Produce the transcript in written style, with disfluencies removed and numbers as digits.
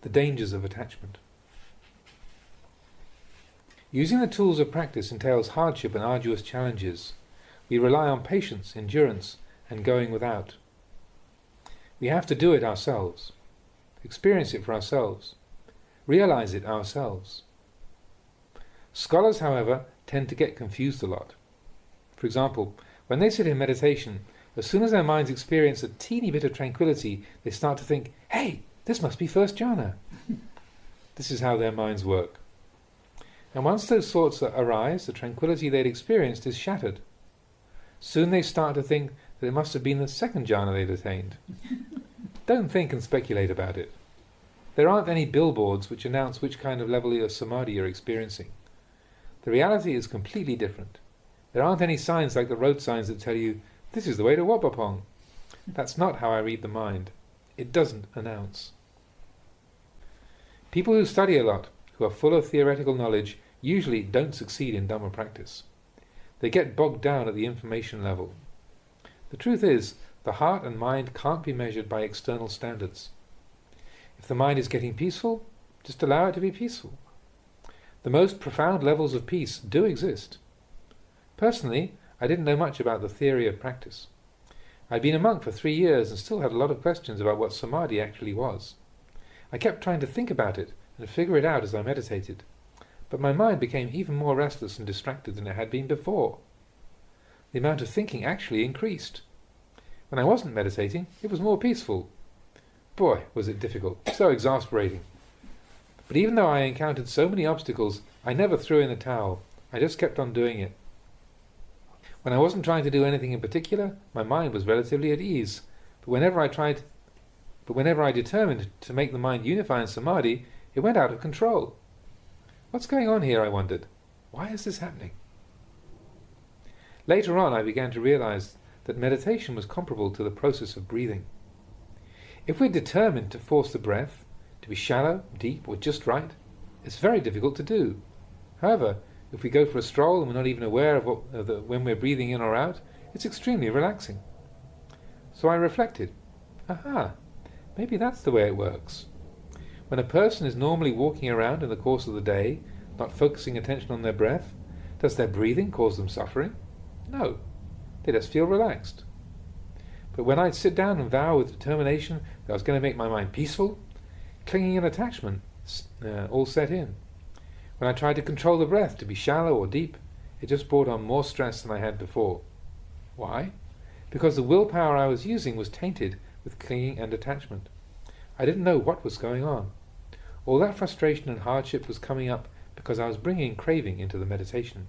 the dangers of attachment. Using the tools of practice entails hardship and arduous challenges. We rely on patience, endurance, and going without. We have to do it ourselves, experience it for ourselves, realize it ourselves. Scholars, however, tend to get confused a lot. For example, when they sit in meditation, as soon as their minds experience a teeny bit of tranquility, they start to think, hey, this must be first jhana. This is how their minds work. And once those thoughts arise, the tranquility they'd experienced is shattered. Soon they start to think that it must have been the second jhana they'd attained. Don't think and speculate about it. There aren't any billboards which announce which kind of level of samadhi you're experiencing. The reality is completely different. There aren't any signs like the road signs that tell you, this is the way to Wapapong. That's not how I read the mind. It doesn't announce. People who study a lot, who are full of theoretical knowledge, usually don't succeed in Dhamma practice. They get bogged down at the information level. The truth is, the heart and mind can't be measured by external standards. If the mind is getting peaceful, just allow it to be peaceful. The most profound levels of peace do exist. Personally, I didn't know much about the theory of practice. I'd been a monk for 3 years and still had a lot of questions about what samadhi actually was. I kept trying to think about it and figure it out as I meditated, but my mind became even more restless and distracted than it had been before. The amount of thinking actually increased. When I wasn't meditating, it was more peaceful. Boy, was it difficult, so exasperating. But even though I encountered so many obstacles, I never threw in the towel. I just kept on doing it. When I wasn't trying to do anything in particular, my mind was relatively at ease. But whenever I determined to make the mind unify in samadhi, it went out of control. What's going on here, I wondered. Why is this happening? Later on, I began to realize that meditation was comparable to the process of breathing. If we're determined to force the breath, to be shallow, deep, or just right, it's very difficult to do. However, if we go for a stroll and we're not even aware of when we're breathing in or out, it's extremely relaxing. So I reflected, aha, maybe that's the way it works. When a person is normally walking around in the course of the day, not focusing attention on their breath, does their breathing cause them suffering? No, they just feel relaxed. But when I'd sit down and vow with determination that I was going to make my mind peaceful, clinging and attachment all set in. When I tried to control the breath to be shallow or deep, it just brought on more stress than I had before. Why? Because the willpower I was using was tainted with clinging and attachment. I didn't know what was going on. All that frustration and hardship was coming up because I was bringing craving into the meditation.